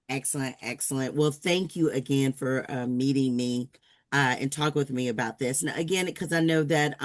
Excellent, excellent. Well, thank you again for meeting me and talk with me about this. And again, because I know that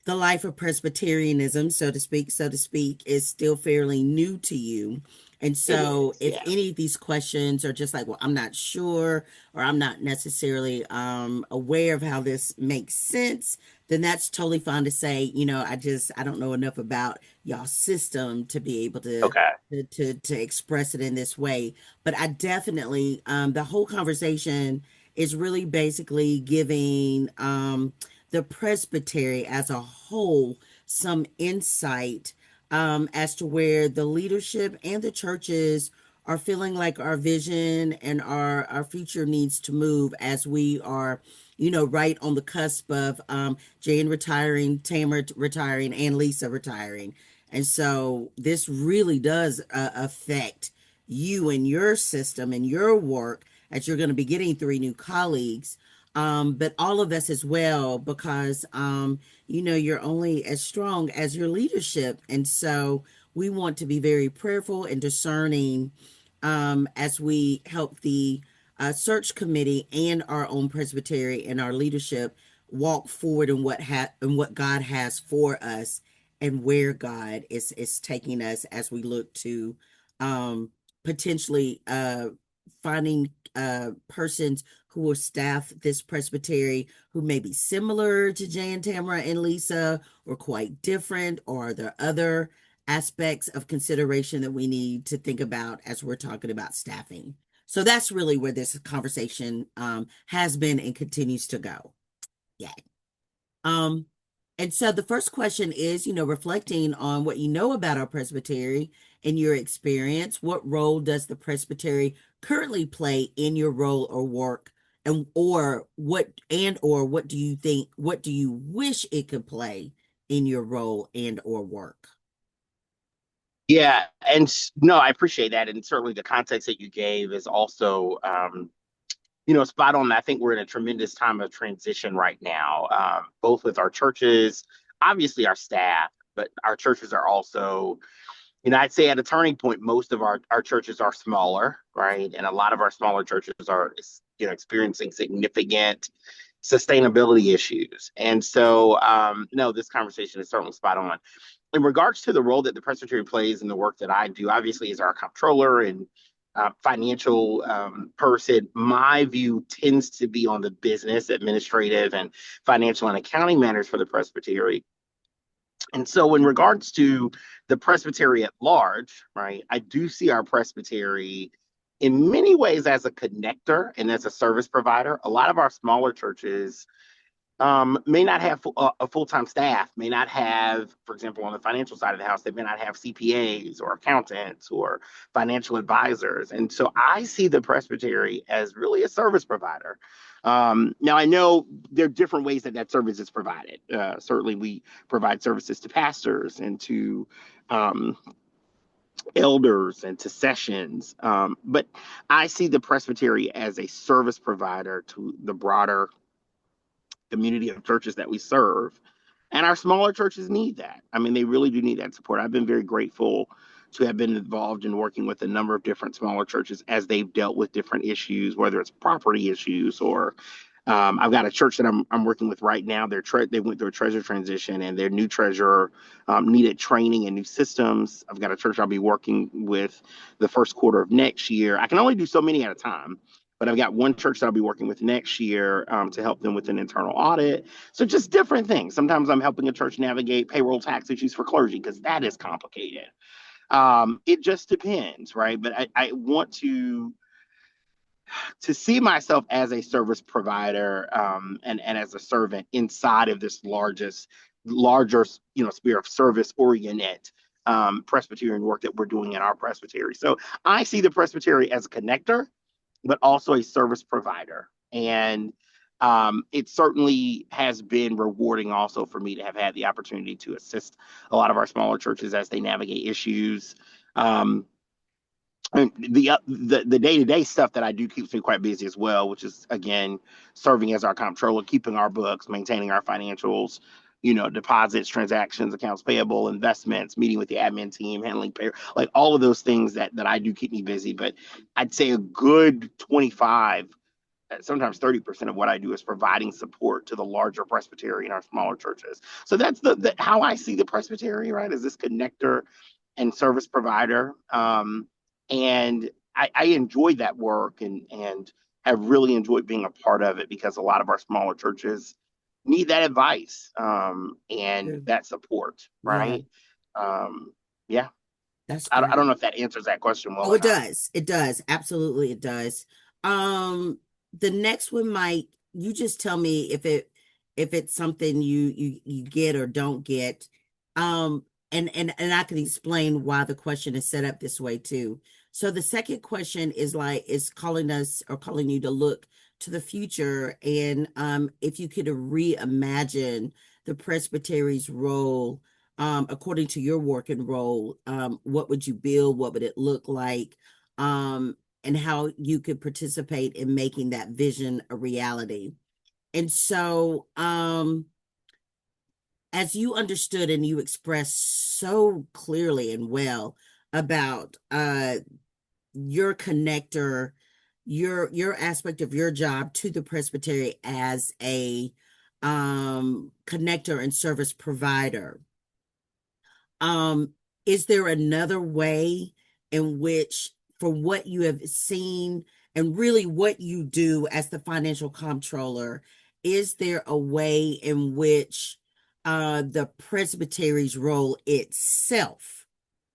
the life of Presbyterianism, so to speak, is still fairly new to you. And It so, is, if yeah. any of these questions are just like, well, I'm not sure, or I'm not necessarily aware of how this makes sense, then that's totally fine to say, I don't know enough about y'all's system to be able to. Okay. To express it in this way, but I definitely the whole conversation is really basically giving the presbytery as a whole some insight as to where the leadership and the churches are feeling like our vision and our future needs to move as we are, right on the cusp of Jane retiring, Tamara retiring, and Lisa retiring. And so this really does affect you and your system and your work as you're going to be getting three new colleagues, but all of us as well, because you're only as strong as your leadership. And so we want to be very prayerful and discerning as we help the search committee and our own presbytery and our leadership walk forward in what God has for us and where God is taking us as we look to potentially finding persons who will staff this presbytery who may be similar to Jan, Tamara, and Lisa, or quite different, or are there other aspects of consideration that we need to think about as we're talking about staffing? So that's really where this conversation has been and continues to go. Yeah. Um, and so the first question is, reflecting on what you know about our presbytery and your experience, what role does the presbytery currently play in your role or work? And what do you think, what do you wish it could play in your role and or work? Yeah, and no, I appreciate that, and certainly the context that you gave is also, spot on. I think we're in a tremendous time of transition right now, both with our churches, obviously our staff, but our churches are also, I'd say at a turning point. Most of our churches are smaller, right, and a lot of our smaller churches are, experiencing significant sustainability issues, and so, no, this conversation is certainly spot on in regards to the role that the presbytery plays in the work that I do. Obviously, as our comptroller and financial person, my view tends to be on the business, administrative, and financial and accounting matters for the presbytery. And so, in regards to the presbytery at large, right, I do see our presbytery in many ways as a connector and as a service provider. A lot of our smaller churches may not have a full-time staff, may not have, for example, on the financial side of the house, they may not have CPAs or accountants or financial advisors. And so I see the presbytery as really a service provider. Now, I know there are different ways that that service is provided. Certainly, we provide services to pastors and to um, elders and to sessions. But I see the presbytery as a service provider to the broader community of churches that we serve. And our smaller churches need that. I mean, they really do need that support. I've been very grateful to have been involved in working with a number of different smaller churches as they've dealt with different issues, whether it's property issues or I've got a church that I'm working with right now. They went through a treasure transition, and their new treasurer needed training and new systems. I've got a church I'll be working with the first quarter of next year. I can only do so many at a time, but I've got one church that I'll be working with next year to help them with an internal audit. So just different things. Sometimes I'm helping a church navigate payroll tax issues for clergy because that is complicated. It just depends, right? But I want to see myself as a service provider, and as a servant inside of this larger, sphere of service oriented Presbyterian work that we're doing in our presbytery. So I see the presbytery as a connector, but also a service provider. And it certainly has been rewarding also for me to have had the opportunity to assist a lot of our smaller churches as they navigate issues. Um, and the day to day stuff that I do keeps me quite busy as well, which is again serving as our comptroller, keeping our books, maintaining our financials, deposits, transactions, accounts payable, investments, meeting with the admin team, handling pay, like all of those things that I do keep me busy. But I'd say a good 25, sometimes 30% of what I do is providing support to the larger presbytery in our smaller churches. So that's the how I see the presbytery, right? Is this connector and service provider. And I enjoyed that work and have really enjoyed being a part of it because a lot of our smaller churches need that advice and Yeah. that support, Yeah, right? Um, yeah, that's I don't great. know if that answers that question well Oh, or it not. does. It does. Absolutely, it does. Um, the next one might you just tell me if it's something you get or don't get. Um, and I can explain why the question is set up this way too. So the second question is calling us or calling you to look to the future and if you could reimagine the presbytery's role according to your working role, what would you build? What would it look like? And how you could participate in making that vision a reality. And so, as you understood and you expressed so clearly and well about your connector, your aspect of your job to the presbytery as a connector and service provider. Um, is there another way in which, from what you have seen and really what you do as the financial comptroller, is there a way in which the presbytery's role itself,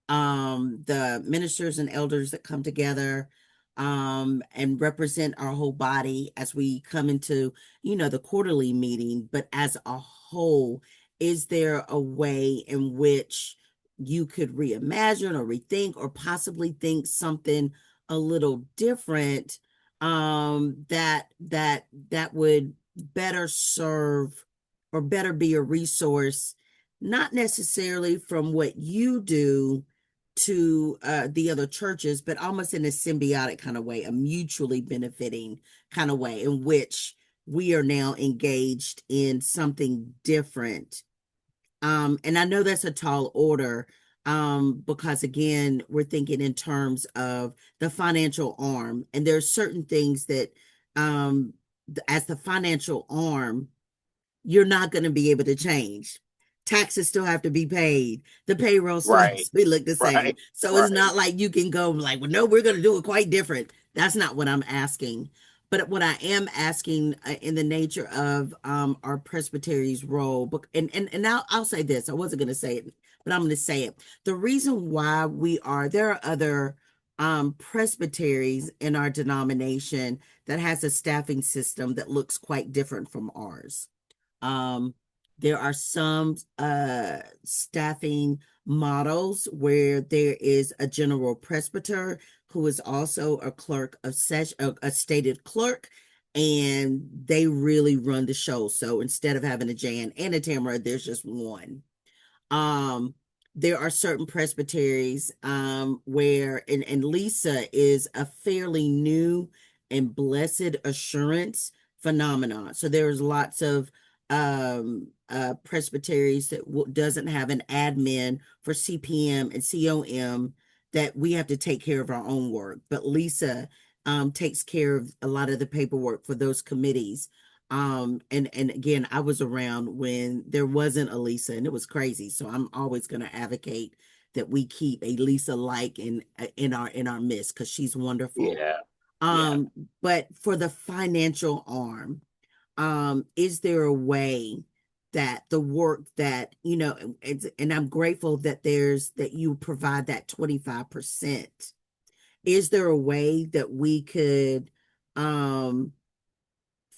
the ministers and elders that come together and represent our whole body as we come into, the quarterly meeting, but as a whole, is there a way in which you could reimagine or rethink or possibly think something a little different that would better serve or better be a resource, not necessarily from what you do to the other churches, but almost in a symbiotic kind of way, a mutually benefiting kind of way in which we are now engaged in something different. And I know that's a tall order because again, we're thinking in terms of the financial arm, and there's certain things that um, as the financial arm, you're not going to be able to change. Taxes still have to be paid. The payroll still has Right, to be look the same. right, So it's right. not like you can go like, well, no, we're going to do it quite different. That's not what I'm asking. But what I am asking in the nature of our presbytery's role, and I'll say this. I wasn't going to say it, but I'm going to say it. The reason why there are other presbyteries in our denomination that has a staffing system that looks quite different from ours. Um, there are some staffing models where there is a general presbyter who is also a clerk of session, a stated clerk, and they really run the show. So instead of having a Jan and a Tamara, there's just one. Um, there are certain presbyteries where, and Lisa is a fairly new and blessed assurance phenomenon. So there's lots of presbyteries that doesn't have an admin for CPM and COM that we have to take care of our own work. But Lisa takes care of a lot of the paperwork for those committees. And again, I was around when there wasn't a Lisa, and it was crazy. So I'm always going to advocate that we keep a Lisa like in our midst because she's wonderful. Yeah, yeah. Um, but for the financial arm, is there a way that the work that and I'm grateful that you provide that 25%. Is there a way that we could um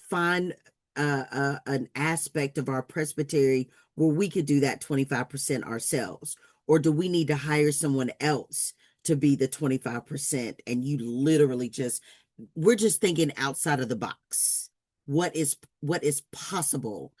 find an aspect of our presbytery where we could do that 25% ourselves? Or do we need to hire someone else to be the 25%? And you literally we're just thinking outside of the box. What is possible?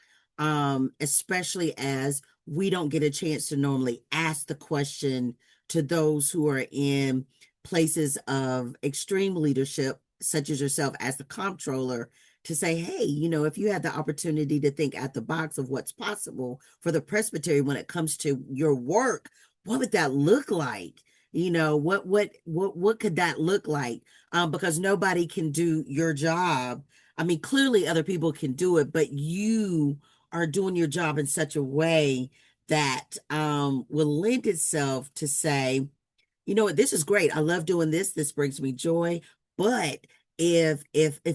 Especially as we don't get a chance to normally ask the question to those who are in places of extreme leadership, such as yourself as the comptroller, to say, hey, if you had the opportunity to think at the box of what's possible for the presbytery when it comes to your work, what would that look like? What could that look like? Because nobody can do your job. I mean, clearly other people can do it, but you are doing your job in such a way that will lend itself to say, you know what, this is great. I love doing this. This brings me joy. But if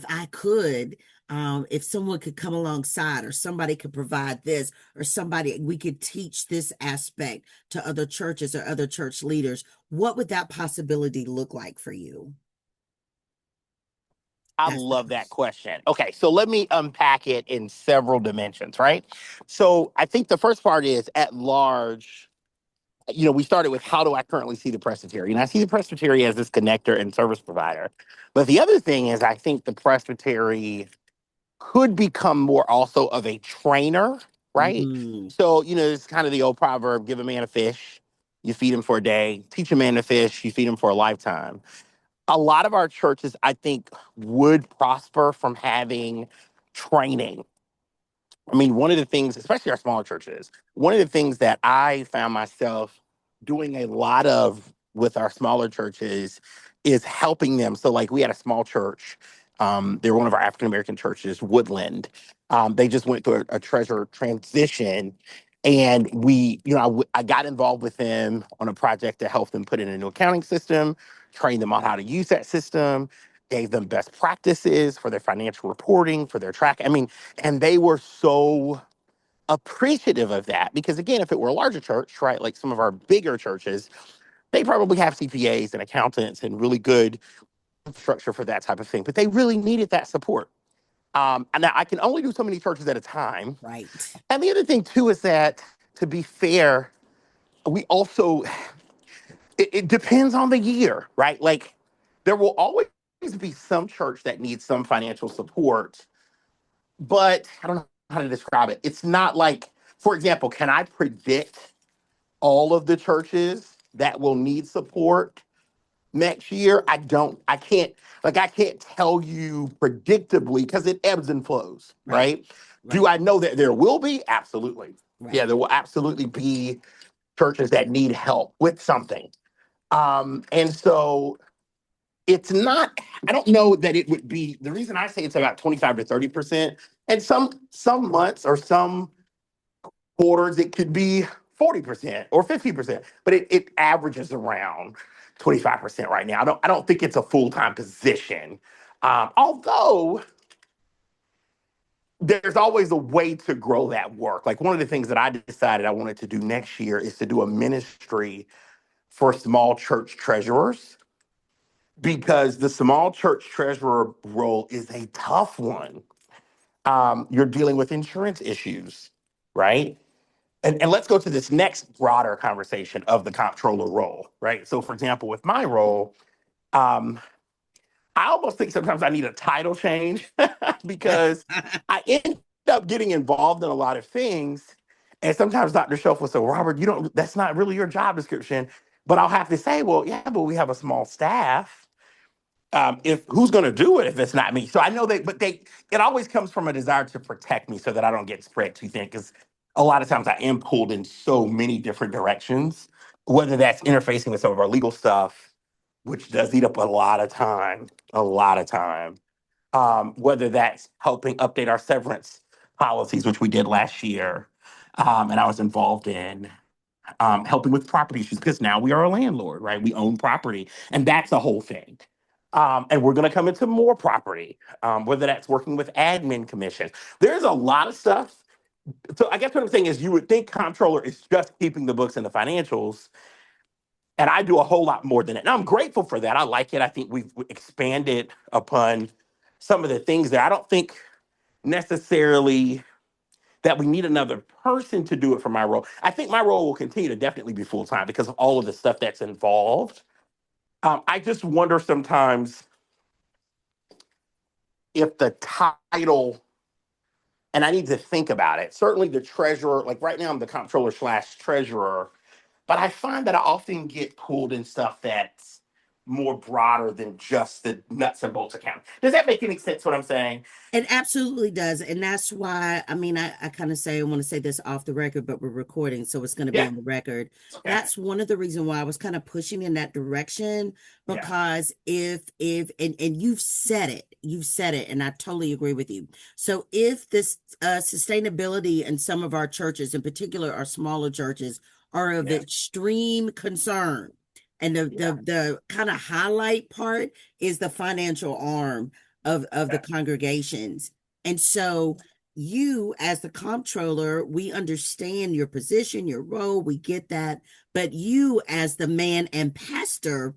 I could, if someone could come alongside, or somebody could provide this, or somebody we could teach this aspect to other churches or other church leaders, what would that possibility look like for you? I That's the love that question. question. Okay, so let me unpack it in several dimensions, right? So I think the first part is at large, we started with how do I currently see the presbytery? And I see the presbytery as this connector and service provider. But the other thing is, I think the presbytery could become more also of a trainer, right? Hmm. So, it's kind of the old proverb, give a man a fish, you feed him for a day, teach a man to fish, you feed him for a lifetime. A lot of our churches, I think, would prosper from having training. I mean, one of the things, especially our smaller churches, one of the things that I found myself doing a lot of with our smaller churches is helping them. So, like, we had a small church. They were one of our African American churches, Woodland. They just went through a treasurer transition. And I got involved with them on a project to help them put in a new accounting system, train them on how to use that system, gave them best practices for their financial reporting, for their track. I mean, and they were so appreciative of that because, again, if it were a larger church, right, like some of our bigger churches, they probably have CPAs and accountants and really good infrastructure for that type of thing. But they really needed that support. And now I can only do so many churches at a time. Right. And the other thing, too, is that to be fair, we also, it depends on the year, right? Like there will always be some church that needs some financial support, but I don't know how to describe it. It's not like, for example, can I predict all of the churches that will need support next year? I can't tell you predictably because it ebbs and flows, Right. right? Do Right. I know that there will be? Absolutely. Yeah, Right. there will absolutely be churches that need help with something. And so I don't know that it would be the reason I say it's about 25 to 30%. And some months or some quarters, it could be 40% or 50%, but it averages around 25% right now. I don't think it's a full-time position. Although there's always a way to grow that work. Like one of the things that I decided I wanted to do next year is to do a ministry for small church treasurers because the small church treasurer role is a tough one. You're dealing with insurance issues, right? And let's go to this next broader conversation of the comptroller role, right? So, for example, with my role, um, I almost think sometimes I need a title change because I end up getting involved in a lot of things. And sometimes Dr. Shelf will say, Robert, that's not really your job description. But I'll have to say, well, yeah, but we have a small staff. If who's going to do it if it's not me? So I know it always comes from a desire to protect me so that I don't get spread too thin. Because a lot of times I am pulled in so many different directions, whether that's interfacing with some of our legal stuff, which does eat up a lot of time. Whether that's helping update our severance policies, which we did last year, and I was involved in helping with property issues because now we are a landlord, right? We own property, and that's a whole thing. And we're going to come into more property, whether that's working with admin commissions. There's a lot of stuff. So I guess what I'm saying is you would think comptroller is just keeping the books and the financials, and I do a whole lot more than that. And I'm grateful for that. I like it. I think we've expanded upon some of the things there. I don't think necessarily that we need another person to do it for my role. I think my role will continue to definitely be full time because of all of the stuff that's involved. I just wonder sometimes if the title, and I need to think about it. Certainly the treasurer, like right now I'm the comptroller slash treasurer, but I find that I often get pulled in stuff that's more broader than just the nuts and bolts account. Does that make any sense what I'm saying? It absolutely does. And that's why, I mean, I kind of say, I want to say this off the record, but we're recording, so it's going to be Yeah, on the record. it's okay. That's one of the reasons why I was kind of pushing in that direction, Yeah, because and you've said it, and I totally agree with you. So if this sustainability in some of our churches, in particular our smaller churches, are of yeah, extreme concern, and yeah. the kind of highlight part is the financial arm of the Okay. congregations. And so you as the comptroller, we understand your position, your role, we get that. But you as the man and pastor,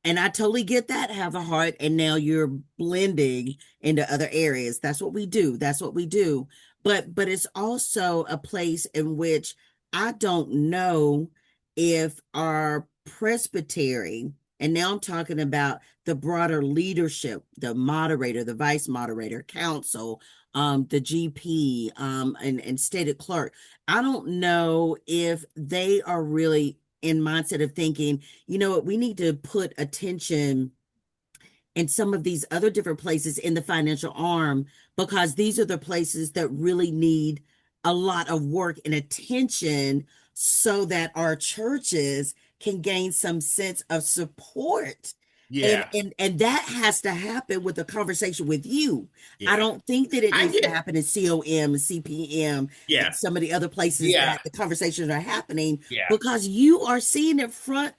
and I totally get that, have a heart, and now you're blending into other areas. That's what we do. That's what we do. But it's also a place in which I don't know if our presbytery, and now I'm talking about the broader leadership, the moderator, the vice moderator, council, the GP, and stated clerk. I don't know if they are really in mindset of thinking, you know what, we need to put attention in some of these other different places in the financial arm, because these are the places that really need a lot of work and attention, so that our churches can gain some sense of support. And Yeah, and that has to happen with a conversation with you. I yeah. don't think that it I needs to get. happen in COM and CPM and Yeah, some of the other places yeah, that the conversations are happening, yeah, because you are seeing it front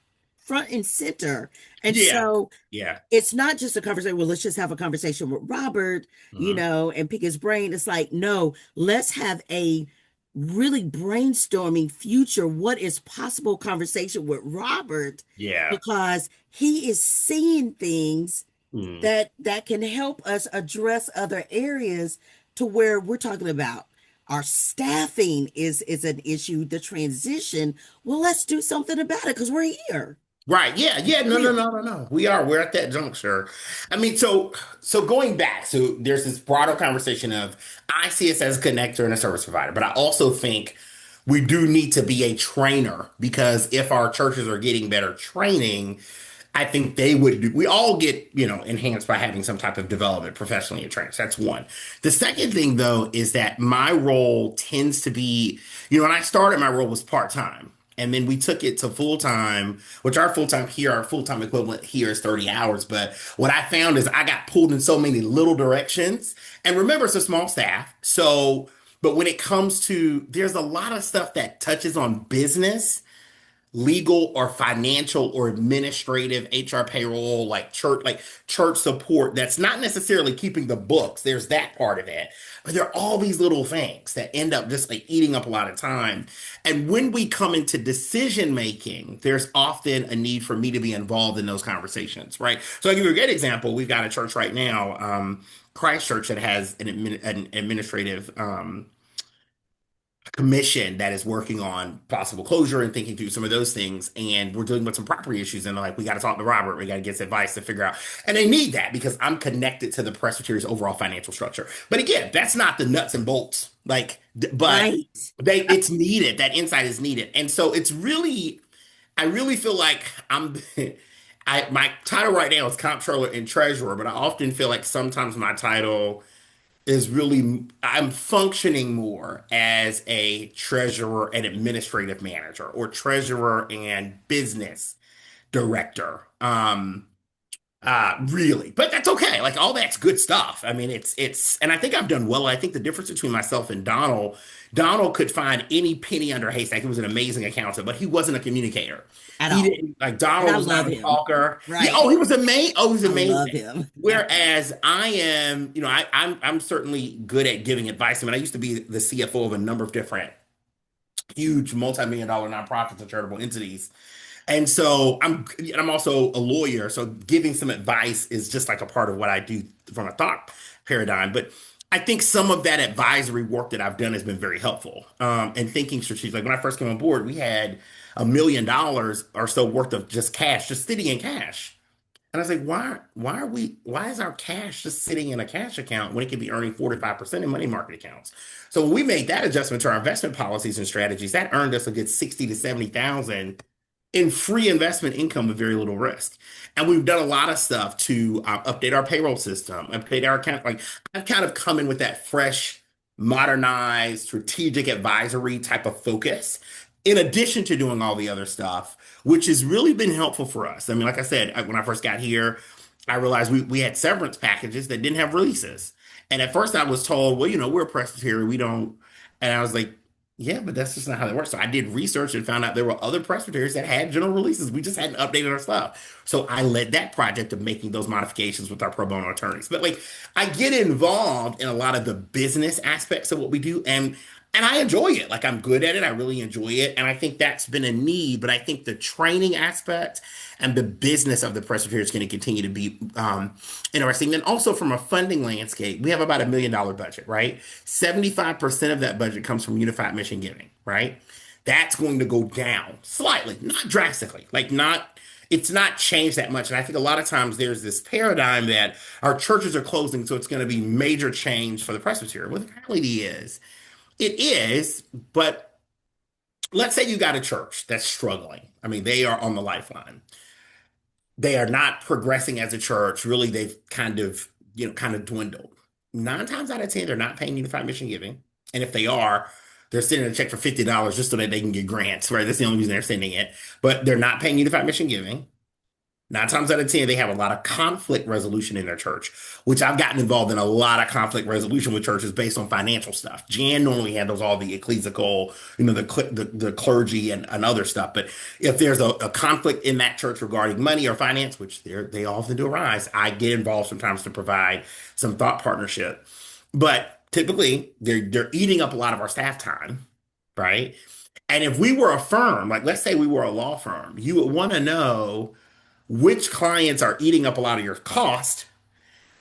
and center. And yeah, so yeah. it's not just a conversation. Well, let's just have a conversation with Robert, Hmm. and pick his brain. It's like, no, let's have a really brainstorming future what is possible conversation with Robert, Yeah. because he is seeing things Mm. that can help us address other areas, to where we're talking about our staffing is an issue, the transition. Well, let's do something about it, because we're here. Right. Yeah. Yeah. No, no, Real. no, no, no. We are. We're at that juncture. I mean, so going back, so there's this broader conversation of I see us as a connector and a service provider, but I also think we do need to be a trainer because if our churches are getting better training, I think they would do, we all get, enhanced by having some type of development professionally in trainers. That's one. The second thing though is that my role tends to be, when I started, my role was part-time. And then we took it to full time, which our full time equivalent here is 30 hours. But what I found is I got pulled in so many little directions. And remember, it's a small staff. So, but when it comes to, there's a lot of stuff that touches on business, legal or financial or administrative, HR payroll, like church support that's not necessarily keeping the books. There's that part of it. But there are all these little things that end up just like eating up a lot of time. And when we come into decision making, there's often a need for me to be involved in those conversations, right? So I'll give you a good example. We've got a church right now, Christchurch, that has an administrative commission that is working on possible closure and thinking through some of those things. And we're dealing with some property issues. And they're like, we got to talk to Robert. We got to get some advice to figure out. And they need that because I'm connected to the presbytery's overall financial structure. But again, that's not the nuts and bolts. But Right. it's needed. That insight is needed. And so I really feel like my title right now is comptroller and treasurer, but I often feel like sometimes my title is really I'm functioning more as a treasurer and administrative manager or treasurer and business director. Really, but that's okay. Like all that's good stuff. I mean, and I think I've done well. I think the difference between myself and Donald could find any penny under a haystack. He was an amazing accountant, but he wasn't a communicator. At He all. didn't like And Donald I was not love a him. talker. Yeah. Right. Oh, he was amazing. Oh, he was I love amazing. him. Whereas I am, I'm certainly good at giving advice. I mean, I used to be the CFO of a number of different huge multi-million dollar nonprofits and charitable entities. And so I'm also a lawyer, so giving some advice is just like a part of what I do from a thought paradigm. But I think some of that advisory work that I've done has been very helpful. And thinking strategic. Like when I first came on board, we had $1 million or so worth of just cash, just sitting in cash. And I was like, why is our cash just sitting in a cash account when it could be earning 4 to 5% in money market accounts? So when we made that adjustment to our investment policies and strategies, that earned us a good 60 to 70,000 in free investment income with very little risk. And we've done a lot of stuff to update our payroll system, update our account. Like I've kind of come in with that fresh, modernized, strategic advisory type of focus, in addition to doing all the other stuff, which has really been helpful for us. I mean, like I said, when I first got here, I realized we had severance packages that didn't have releases. And at first I was told, well, we're a Presbyterian, we don't. And I was like, yeah, but that's just not how that works. So I did research and found out there were other presbyteries that had general releases. We just hadn't updated our stuff. So I led that project of making those modifications with our pro bono attorneys. But like I get involved in a lot of the business aspects of what we do and I enjoy it. Like I'm good at it. I really enjoy it. And I think that's been a need, but I think the training aspect and the business of the presbytery is going to continue to be interesting. And also from a funding landscape, we have about $1 million budget, right? 75% of that budget comes from Unified Mission Giving, right? That's going to go down slightly, not drastically, like not, it's not changed that much. And I think a lot of times there's this paradigm that our churches are closing, so it's going to be major change for the presbytery. Well, the reality is, it is, but let's say you got a church that's struggling. I mean, they are on the lifeline. They are not progressing as a church. Really, they've kind of dwindled. 9 times out of 10, they're not paying Unified Mission Giving. And if they are, they're sending a check for $50 just so that they can get grants, right? That's the only reason they're sending it. But they're not paying Unified Mission Giving. 9 times out of 10, they have a lot of conflict resolution in their church, which I've gotten involved in a lot of conflict resolution with churches based on financial stuff. Jan normally handles all the ecclesiastical, the clergy and other stuff. But if there's a conflict in that church regarding money or finance, which they often do arise, I get involved sometimes to provide some thought partnership. But typically, they're eating up a lot of our staff time, right? And if we were a firm, like let's say we were a law firm, you would want to know which clients are eating up a lot of your cost,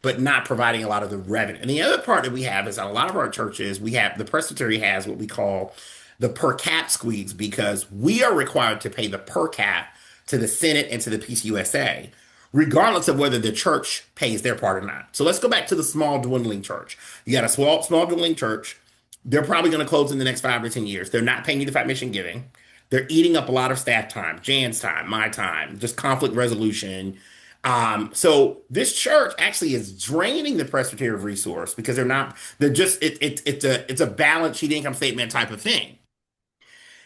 but not providing a lot of the revenue. And the other part that we have is that a lot of our churches, we have the presbytery has what we call the per cap squeeze because we are required to pay the per cap to the Senate and to the PCUSA, regardless of whether the church pays their part or not. So let's go back to the small dwindling church. You got a small dwindling church. They're probably going to close in the next 5 or 10 years. They're not paying Unified Mission Giving. They're eating up a lot of staff time, Jan's time, my time, just conflict resolution. So this church actually is draining the Presbyterian resource because they're just, it's a balance sheet income statement type of thing.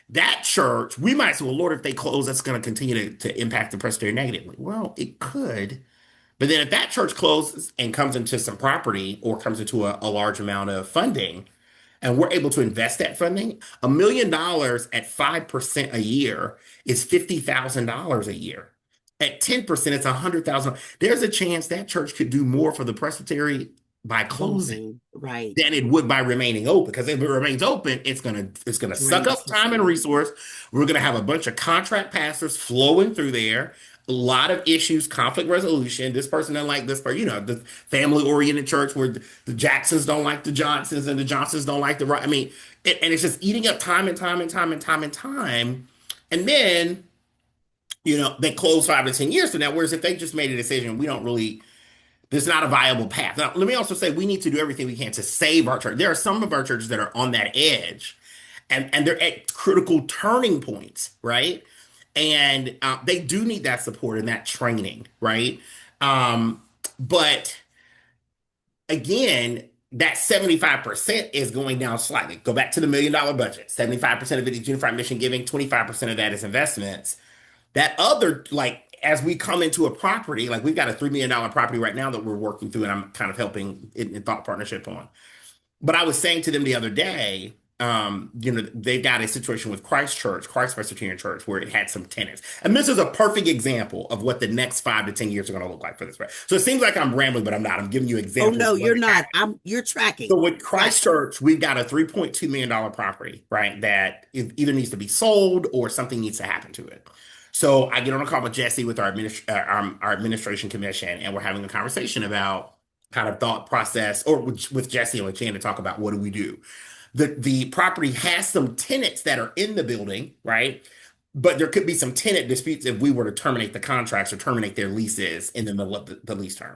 That church, we might say, well, Lord, if they close, that's going to continue to impact the Presbyterian negatively. Well, it could. But then if that church closes and comes into some property or comes into a large amount of funding, and we're able to invest that funding, $1 million at 5% a year is $50,000 a year. At 10%, it's $100,000. There's a chance that church could do more for the presbytery by closing Closing, right. than it would by remaining open. Because if it remains open, it's gonna suck Drain the up time and system. resource. We're gonna have a bunch of contract pastors flowing through there. A lot of issues, conflict resolution. This person doesn't like this person. The family-oriented church where the Jacksons don't like the Johnsons and the Johnsons don't like the right. I mean, and it's just eating up time and time and time and time and time. And then, they close 5 to 10 years from now. Whereas if they just made a decision, we don't really there's not a viable path. Now, let me also say we need to do everything we can to save our church. There are some of our churches that are on that edge and they're at critical turning points, right? And they do need that support and that training, right? But again, that 75% is going down slightly. Go back to the $1 million budget. 75% of it is unified mission giving, 25% of that is investments. That other, like, as we come into a property, like we've got a $3 million property right now that we're working through, and I'm kind of helping in thought partnership on. But I was saying to them the other day, they've got a situation with Christ Presbyterian Church, where it had some tenants. And this is a perfect example of what the next 5 to 10 years are going to look like for this, right? So it seems like I'm rambling, but I'm not. I'm giving you Oh examples no, of what you're not. You're so tracking. with Right. Christ Church, we've got a $3.2 million property, right? That either needs to be sold or something needs to happen to it. So I get on a call with Jesse with our administration commission, and we're having a conversation about kind of thought process, or with Jesse and with Chan to talk about what do we do. The property has some tenants that are in the building, right? But there could be some tenant disputes if we were to terminate the contracts or terminate their leases in the middle of the lease term.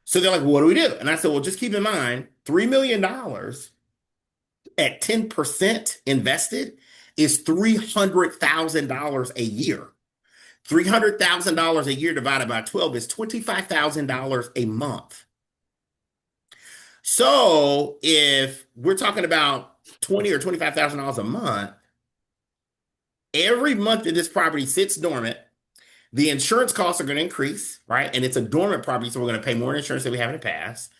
So they're like, well, what do we do? And I said, well, just keep in mind, $3 million at 10% invested is $300,000 a year. $300,000 a year divided by 12 is $25,000 a month. So if we're talking about 20 or $25,000 a month, every month that this property sits dormant, the insurance costs are going to increase, right? And it's a dormant property, so we're going to pay more insurance than we have in the past.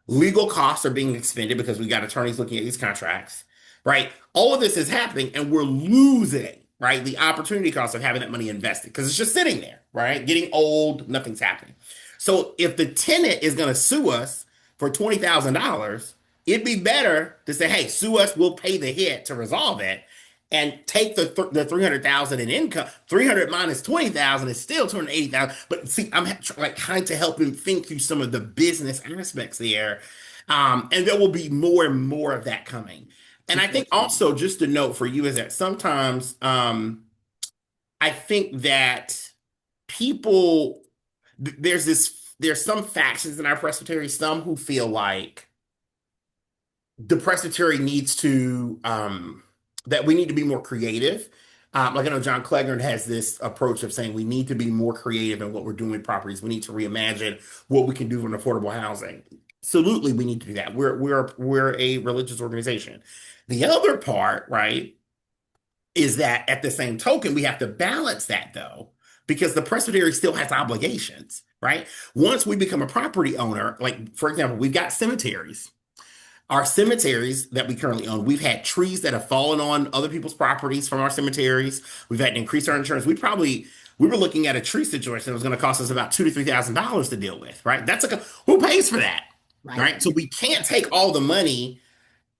Legal costs are being expended because we got attorneys looking at these contracts, right? All of this is happening, and we're losing, right, the opportunity cost of having that money invested because it's just sitting there, right? Getting old, nothing's happening. So if the tenant is going to sue us for $20,000, it'd be better to say, "Hey, sue us. We'll pay the hit to resolve it." And take the 300,000 in income. 300 minus 20,000 is still 280,000. But see, I'm like trying to help him think through some of the business aspects there. And there will be more and more of that coming. And I think Definitely. also just a note for you is that sometimes I think that people there's some factions in our presbytery, some who feel like the presbytery needs to that we need to be more creative. Like I know John Clegg has this approach of saying we need to be more creative in what we're doing with properties. We need to reimagine what we can do in affordable housing. Absolutely, we need to do that. We're a religious organization. The other part, right, is that at the same token, we have to balance that though, because the presbytery still has obligations, right? Once we become a property owner, like for example, we've got cemeteries, our cemeteries that we currently own, we've had trees that have fallen on other people's properties from our cemeteries. We've had to increase our insurance. We were looking at a tree situation that was going to cost us about $2,000 to $3,000 to deal with, right? That's like who pays for that, Right. right? So we can't take all the money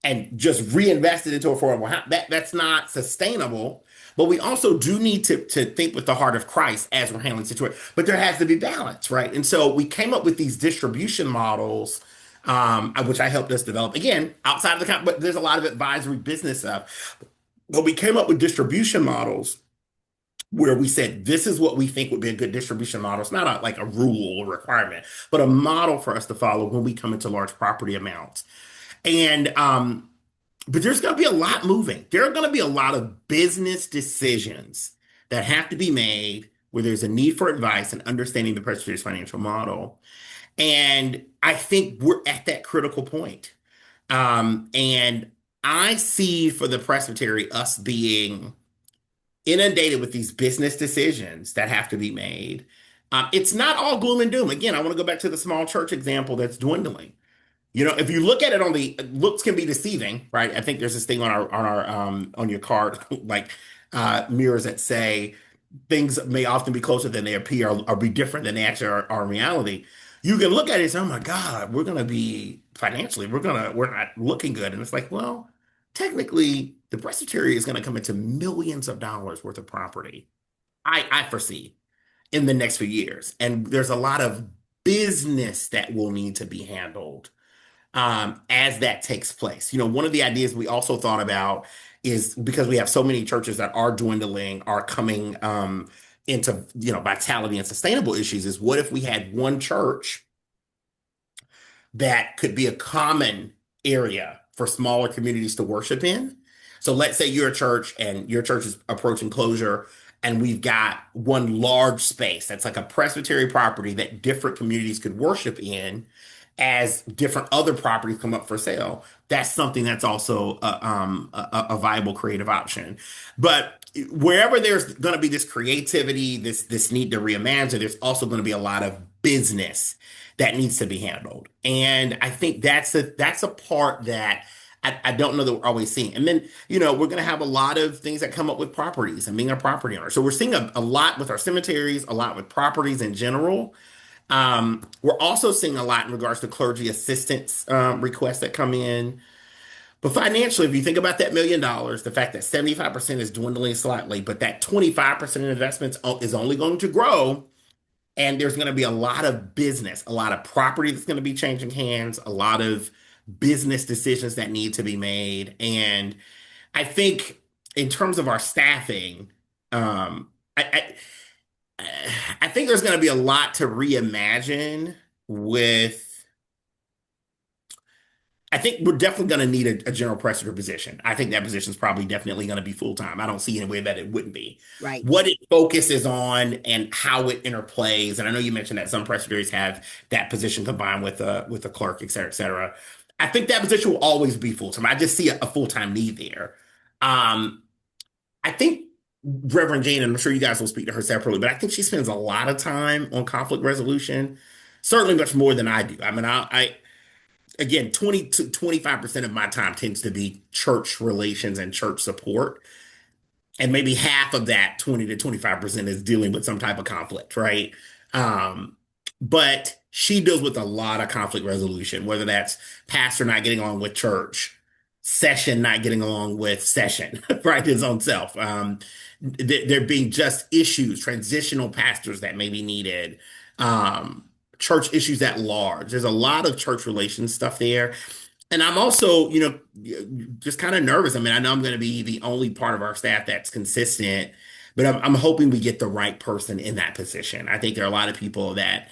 and just reinvest it into affordable housing. That's not sustainable. But we also do need to think with the heart of Christ as we're handling situations. But there has to be balance, right? And so we came up with these distribution models, which I helped us develop. Again, outside of but there's a lot of advisory business stuff. But we came up with distribution models where we said this is what we think would be a good distribution model. It's not like a rule or requirement, but a model for us to follow when we come into large property amounts. And but there's going to be a lot moving. There are going to be a lot of business decisions that have to be made where there's a need for advice and understanding the presbytery's financial model. And I think we're at that critical point. And I see for the presbytery us being inundated with these business decisions that have to be made. It's not all gloom and doom. Again, I want to go back to the small church example that's dwindling. You know, if you look at it on the looks can be deceiving, right? I think there's this thing on our on your card like mirrors that say things may often be closer than they appear or be different than they actually are in reality. You can look at it and say, "Oh my God, we're gonna be financially, we're not looking good." And it's like, well, technically, the presbytery is gonna come into millions of dollars worth of property. I foresee in the next few years, and there's a lot of business that will need to be handled as that takes place. You know, one of the ideas we also thought about is because we have so many churches that are dwindling, are coming into, you know, vitality and sustainable issues, is what if we had one church that could be a common area for smaller communities to worship in? So let's say you're a church and your church is approaching closure, and we've got one large space that's like a presbytery property that different communities could worship in as different other properties come up for sale. That's something that's also a viable creative option. But wherever there's going to be this creativity, this need to reimagine, there's also going to be a lot of business that needs to be handled. And I think that's a part that I don't know that we're always seeing. And then, you know, we're going to have a lot of things that come up with properties and being a property owner. So we're seeing a lot with our cemeteries, a lot with properties in general. We're also seeing a lot in regards to clergy assistance requests that come in. But financially, if you think about that $1 million, the fact that 75% is dwindling slightly, but that 25% in investments is only going to grow, and there's going to be a lot of business, a lot of property that's going to be changing hands, a lot of business decisions that need to be made. And I think in terms of our staffing, um, I think there's going to be a lot to reimagine with I think we're definitely going to need a general presbyter position. I think that position is probably definitely going to be full time. I don't see any way that it wouldn't be. Right. What it focuses on and how it interplays, and I know you mentioned that some presbyteries have that position combined with a clerk, et cetera, et cetera. I think that position will always be full time. I just see a full time need there. Um, I think Reverend Jane, and I'm sure you guys will speak to her separately, but I think she spends a lot of time on conflict resolution, certainly much more than I do. I mean, I again, 20 to 25% of my time tends to be church relations and church support. And maybe half of that 20 to 25% is dealing with some type of conflict, right? Um, but she deals with a lot of conflict resolution, whether that's pastor not getting along with church, session not getting along with session, right? His own self. There being just issues, transitional pastors that may be needed, um, church issues at large. There's a lot of church relations stuff there. And I'm also, just kind of nervous. I mean, I know I'm going to be the only part of our staff that's consistent, but I'm hoping we get the right person in that position. I think there are a lot of people that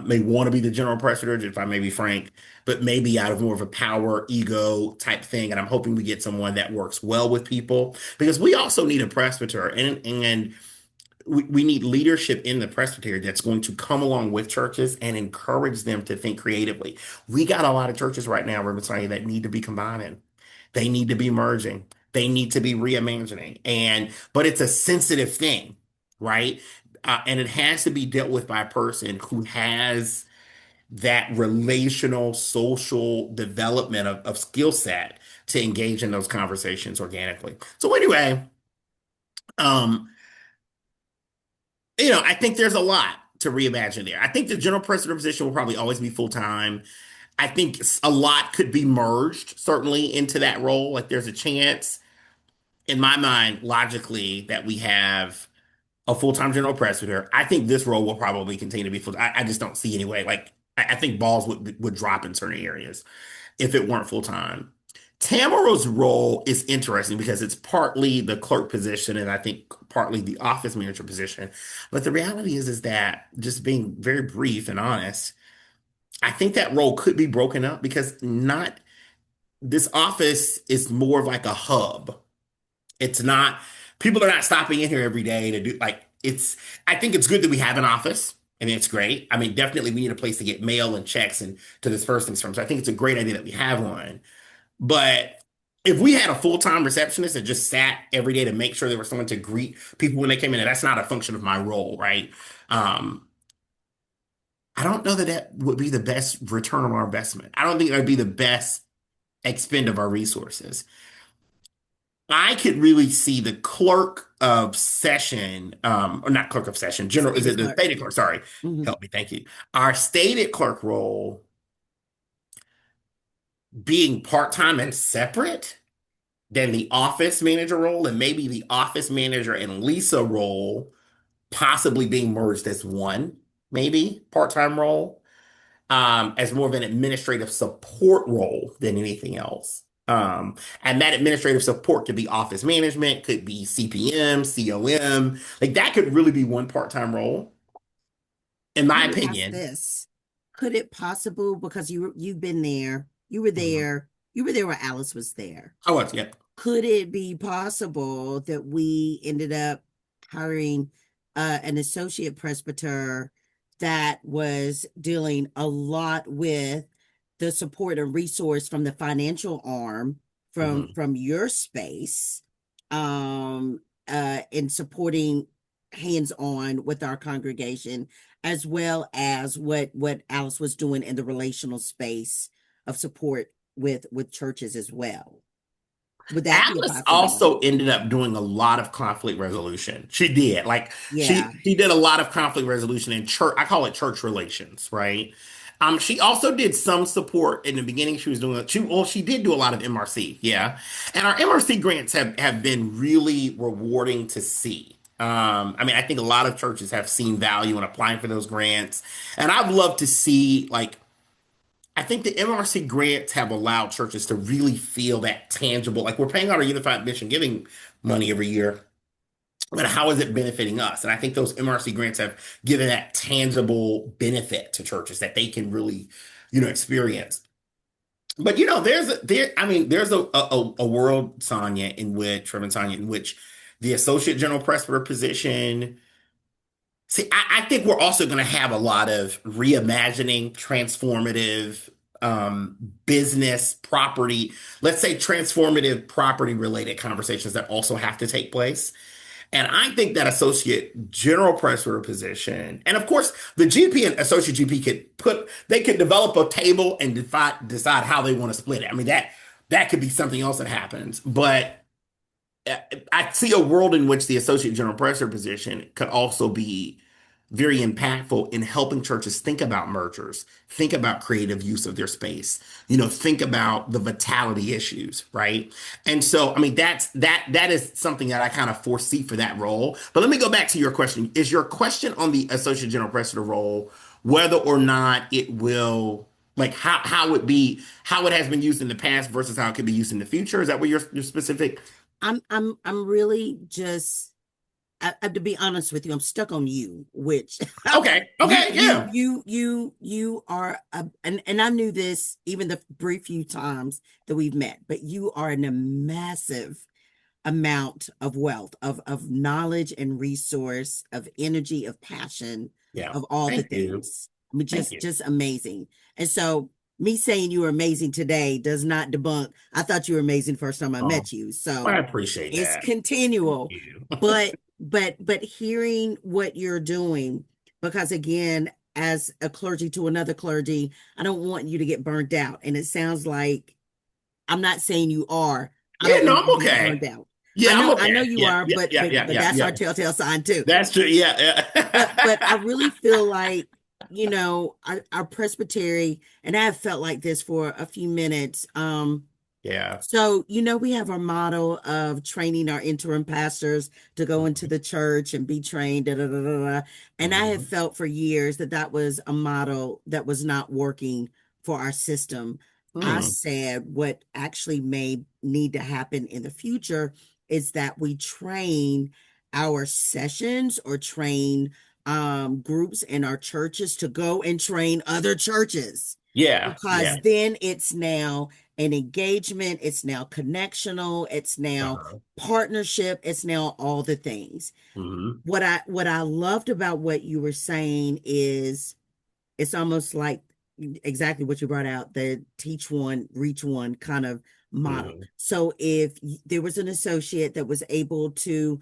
may want to be the general presbyter, if I may be frank, but maybe out of more of a power, ego type thing. And I'm hoping we get someone that works well with people because we also need a presbyter. And we need leadership in the presbytery that's going to come along with churches and encourage them to think creatively. We got a lot of churches right now, Reverend Sonia, that need to be combining. They need to be merging. They need to be reimagining. But it's a sensitive thing, right? And it has to be dealt with by a person who has that relational, social development of skill set to engage in those conversations organically. So anyway, um, I think there's a lot to reimagine there. I think the general president position will probably always be full time. I think a lot could be merged, certainly, into that role. Like there's a chance, in my mind, logically, that we have a full time general presbyter. I think this role will probably continue to be full. I just don't see any way. Like I think balls would drop in certain areas if it weren't full time. Tamara's role is interesting because it's partly the clerk position and I think partly the office manager position. But the reality is that just being very brief and honest, I think that role could be broken up because not this office is more of like a hub. It's not, people are not stopping in here every day to do like I think it's good that we have an office. I mean, it's great. I mean, definitely we need a place to get mail and checks and to disperse things from. So I think it's a great idea that we have one. But if we had a full-time receptionist that just sat every day to make sure there was someone to greet people when they came in, that's not a function of my role, right? Um, I don't know that that would be the best return on our investment. I don't think that would be the best expend of our resources. I could really see the clerk of session, or not clerk of session, general, is Stated it the clerk. stated clerk? Sorry, Hmm. help me, thank you. Our stated clerk role being part-time and separate than the office manager role, and maybe the office manager and Lisa role possibly being merged as one, maybe part-time role, as more of an administrative support role than anything else. And that administrative support could be office management, could be CPM, COM, like that could really be one part-time role, in my Let me ask opinion. this. Could it possible because you've been there, Mhm. you were there when Alice was there. I was, yeah. Could it be possible that we ended up hiring an associate presbyter that was dealing a lot with the support and resource from the financial arm Mhm. from your space, in supporting hands-on with our congregation, as well as what Alice was doing in the relational space of support with churches as well? Would that be a Atlas possibility? also ended up doing a lot of conflict resolution. She did. Like Yeah. she did a lot of conflict resolution in church. I call it church relations, right? She also did some support in the beginning. She was doing she did do a lot of MRC, yeah. And our MRC grants have been really rewarding to see. I mean, I think a lot of churches have seen value in applying for those grants, and I'd love to see like I think the MRC grants have allowed churches to really feel that tangible, like we're paying out our Unified Mission Giving money every year, but how is it benefiting us? And I think those MRC grants have given that tangible benefit to churches that they can really, experience. But there's a world, Sonya, in which, Reverend Sonya, in which the associate general presbyter position. See, I think we're also going to have a lot of reimagining, transformative um, business property, let's say transformative property related conversations that also have to take place. And I think that associate general presbyter position, and of course, the GP and associate GP they could develop a table and decide how they want to split it. I mean, that could be something else that happens. But I see a world in which the associate general presbyter position could also be very impactful in helping churches think about mergers, think about creative use of their space, think about the vitality issues, right? And so, I mean, that is something that I kind of foresee for that role. But let me go back to your question. Is your question on the associate general presbyter role whether or not it will like how it has been used in the past versus how it could be used in the future? Is that what your specific? I'm really just to be honest with you, I'm stuck on you, which Okay. you Okay. you Yeah. you you you are and I knew this even the brief few times that we've met, but you are in a massive amount of wealth, of knowledge and resource, of energy, of passion, Yeah. of all the Thank you. things. I mean, Thank just you. just amazing. And so me saying you were amazing today does not debunk. I thought you were amazing first time I Oh, met you. I So appreciate it's that. Thank continual. you. But hearing what you're doing, because again, as a clergy to another clergy, I don't want you to get burnt out. And it sounds like I'm not saying you are. I Yeah, don't no, want you I'm to get burned okay. out. Yeah, I'm I okay. know you Yeah, are, yeah, but yeah, but yeah, but yeah, that's yeah. our telltale sign too. That's true. Yeah, But I yeah. really feel like, our presbytery, and I have felt like this for a few minutes. Yeah. So, we have our model of training our interim pastors to go into the church and be trained, da, da, da, da, da. And I have Mhm. felt for years that that was a model that was not working for our system. I Hmm. said what actually may need to happen in the future is that we train our sessions or train groups in our churches to go and train other churches, Yeah, yeah. because then it's now an engagement, it's now connectional, it's now Uh-huh. partnership, it's now all the things. Hmm. What I loved about what you were saying is it's almost like exactly what you brought out, the teach one, reach one kind of model. Hmm. So if there was an associate that was able to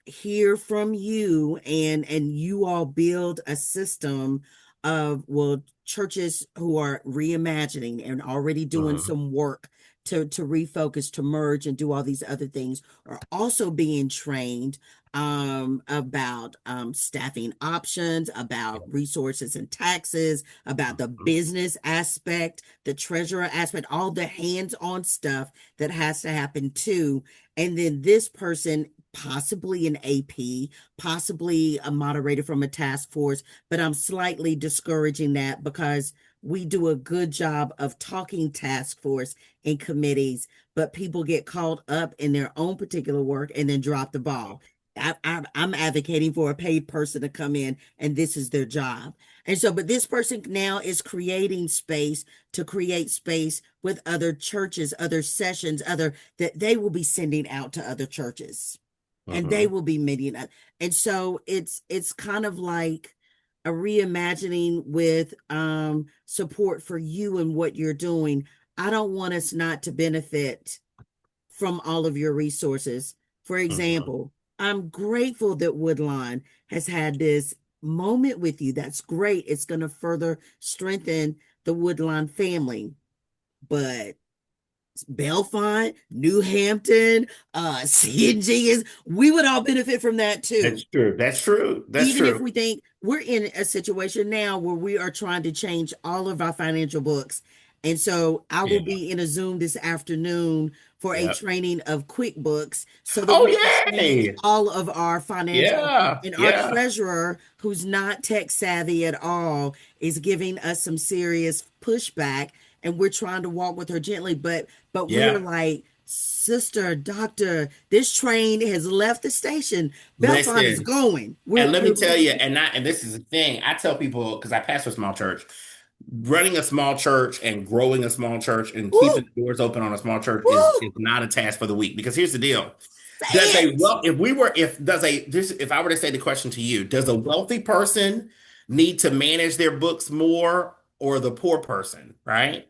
hear from you, and you all build a system of, well, churches who are reimagining and already doing Hmm. some work to refocus, to merge and do all these other things, are also being trained about staffing options, about resources and taxes, about the business aspect, the treasurer aspect, all the hands-on stuff that has to happen too. And then this person, possibly an AP, possibly a moderator from a task force, but I'm slightly discouraging that because we do a good job of talking task force and committees, but people get caught up in their own particular work and then drop the ball. I'm advocating for a paid person to come in, and this is their job. And so, but this person now is creating space to create space with other churches, other sessions, other that they will be sending out to other churches, and they Hmm. will be meeting up. And so it's kind of like a reimagining with support for you and what you're doing. I don't want us not to benefit from all of your resources. For Hmm. example, I'm grateful that Woodline has had this moment with you. That's great. It's going to further strengthen the Woodline family. But Belfont, New Hampton, CNG is, we would all benefit from that too. That's true. That's true. That's Even if true. we think we're in a situation now where we are trying to change all of our financial books. And so I will Yeah. be in a Zoom this afternoon for a Yep. training of QuickBooks so that Oh, we can change yay. all of our financial. Yeah. And our Yeah. treasurer, who's not tech savvy at all, is giving us some serious pushback, and we're trying to walk with her gently, but we're Yeah. like, sister, doctor, this train has left the station. Belfont is Listen. going. And let me tell you, and this is the thing, I tell people because I pastor a small church. running a small church and growing a small church and keeping Woo, the doors open on a small church woo, is not a task for the weak. Because here's the deal. Does say a it. well if I were to say the question to you, does a wealthy person need to manage their books more or the poor person, right?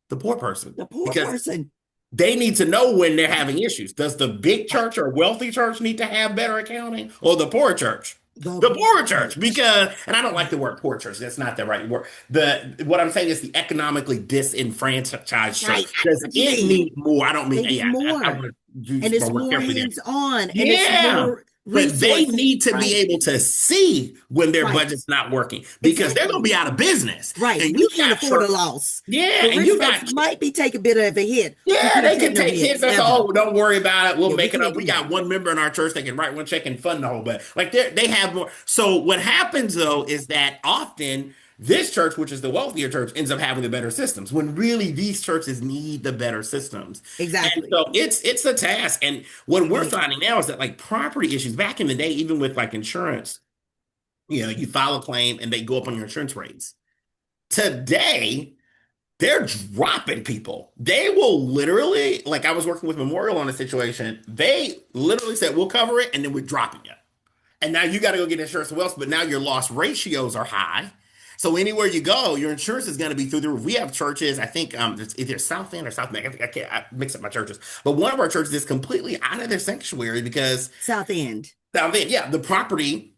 The poor person. The poor Because person. they need to know when they're Right, having issues. Does the big right. church or wealthy church need to have better accounting or the poor church? The The poor poor church, church. because, and I don't like Right. the word poor church. That's not the right word. What I'm saying is the economically disenfranchised church. Right. I know Does what you it mean. need more? I don't mean, They need yeah, I more. want to use And my it's word more carefully there. hands on and it's Yeah. more But they resources. need to be Right. able to see when their Right. budget's not working because they're going to Exactly. be out of business. Right. And We you can't got afford a church. loss. Yeah. The And rich you folks got might be taking a bit of a hit. We yeah, can't they take can no take hit hits. That's ever. all. Don't worry about it. We'll Yeah, we make it can't up. We do that. got one member in our church that can write one check and fund the whole. But like they have more. So what happens though is that often this church, which is the wealthier church, ends up having the better systems when really these churches need the better systems. And Exactly. so it's a task. And what we're Right. finding now is that like property issues back in the day, even with like insurance, you file a claim and they go up on your insurance rates. Today they're dropping people. They will literally, like I was working with Memorial on a situation. They literally said, we'll cover it and then we're dropping you. And now you got to go get insurance somewhere else, but now your loss ratios are high. So anywhere you go, your insurance is going to be through the roof. We have churches, I think it's either South End or South End. I can't I mix up my churches. But one of our churches is completely out of their sanctuary because South End. South End, yeah, the property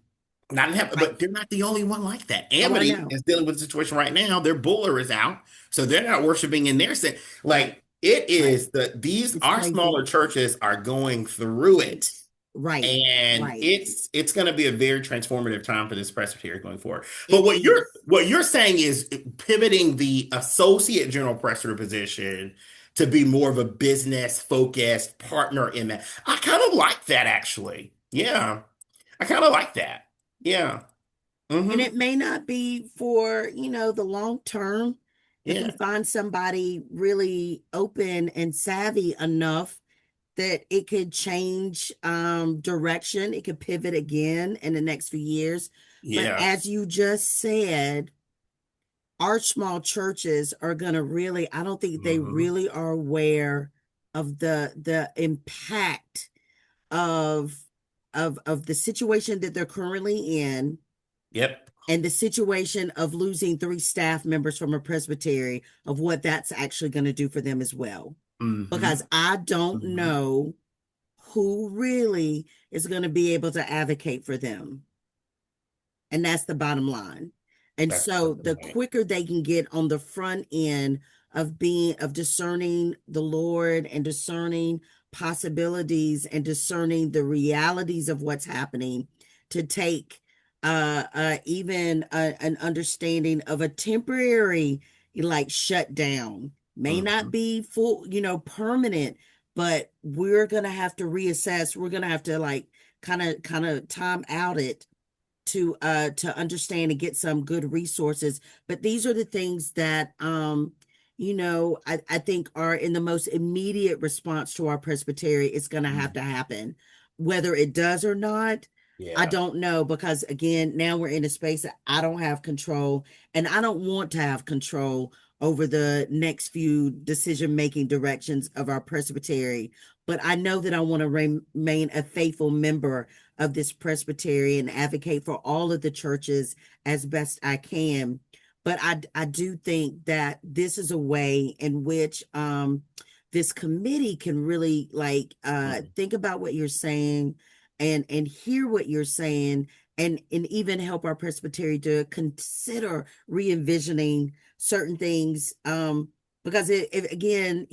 not in heaven, Right. but they're not the only one like that. Oh, I Amity know. is dealing with a situation right now. Their buller is out, so they're not worshiping in their sin. Like it Right. is these It's our smaller crazy. churches are going through Right. it, Right. and Right. it's going to be a very transformative time for this presbytery going forward. But It is. what you're saying is pivoting the associate general presbyter position to be more of a business focused partner in that. I kind of like that actually. Yeah, I kind of like that. Yeah. And Hmm. it may not be for, the long term. If we Yeah. find somebody really open and savvy enough that it could change direction, it could pivot again in the next few years. But Yeah. as you just said, our small churches are going to really, I don't think they Hmm. really are aware of the impact of of the situation that they're currently in Yep. and the situation of losing three staff members from a presbytery, of what that's actually going to do for them as well. Hmm. Because I don't Hmm. know who really is going to be able to advocate for them. And that's the bottom line. And That's so the the point. quicker they can get on the front end of discerning the Lord and discerning possibilities and discerning the realities of what's happening, to take even an understanding of a temporary, like, shutdown, may not Hmm. be full, permanent, but we're going to have to reassess. We're going to have to, like, kind of time out it to understand and get some good resources. But these are the things that I think are in the most immediate response to our presbytery. It's going to have to happen. Whether it does or not, I Yeah. don't know, because again, now we're in a space that I don't have control, and I don't want to have control over the next few decision making directions of our presbytery. But I know that I want to remain a faithful member of this presbytery and advocate for all of the churches as best I can. But I do think that this is a way in which this committee can really, like, Mm. think about what you're saying and hear what you're saying, and even help our presbytery to consider re-envisioning certain things, because if again,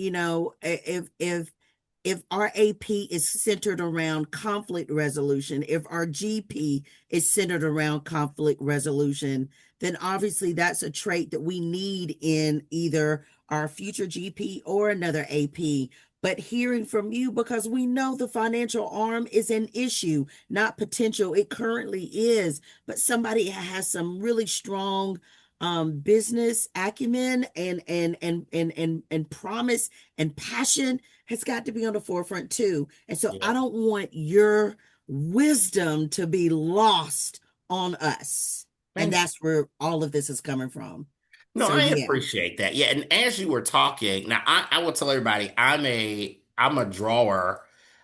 if our AP is centered around conflict resolution, if our GP is centered around conflict resolution, then obviously that's a trait that we need in either our future GP or another AP. But hearing from you, because we know the financial arm is an issue, not potential. It currently is, but somebody has some really strong business acumen and promise and passion has got to be on the forefront too. And so I Yeah. don't want your wisdom to be lost on us. And Thank you. that's where all of this is coming from. No, So I yeah, appreciate that. Yeah, and as you were talking, now I will tell everybody I'm a drawer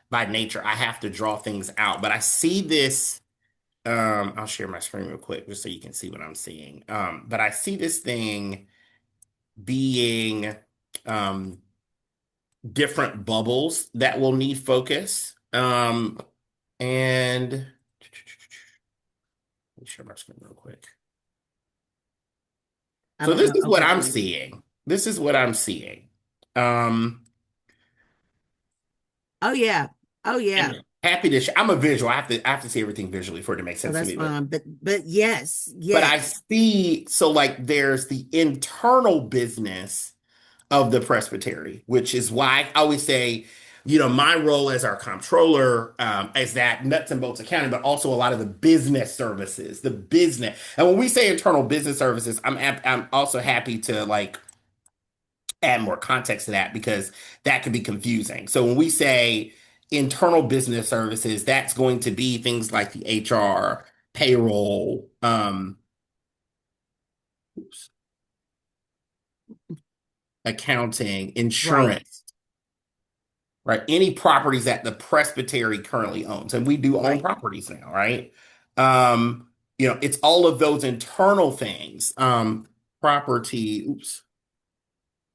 by nature. I have to draw things out, but I see this. I'll share my screen real quick just so you can see what I'm seeing. But I see this thing being um different bubbles that will need focus. And let me share my screen real quick. I So don't this know. is what Okay, I'm there you go. seeing. This is what I'm seeing. Um, Oh yeah, oh yeah. and happy to. I'm a visual. I have to see everything visually for it to make Oh, sense to that's me. fine. But yes, But yes, I see. So like, there's the internal business of the presbytery, which is why I always say, my role as our comptroller is that nuts and bolts accounting, but also a lot of the business services, the business. And when we say internal business services, I'm also happy to like add more context to that because that can be confusing. So when we say internal business services, that's going to be things like the HR, payroll, oops, accounting, right, insurance, right? Any properties that the presbytery currently owns, and we do own right, properties now, right? It's all of those internal things, property, oops,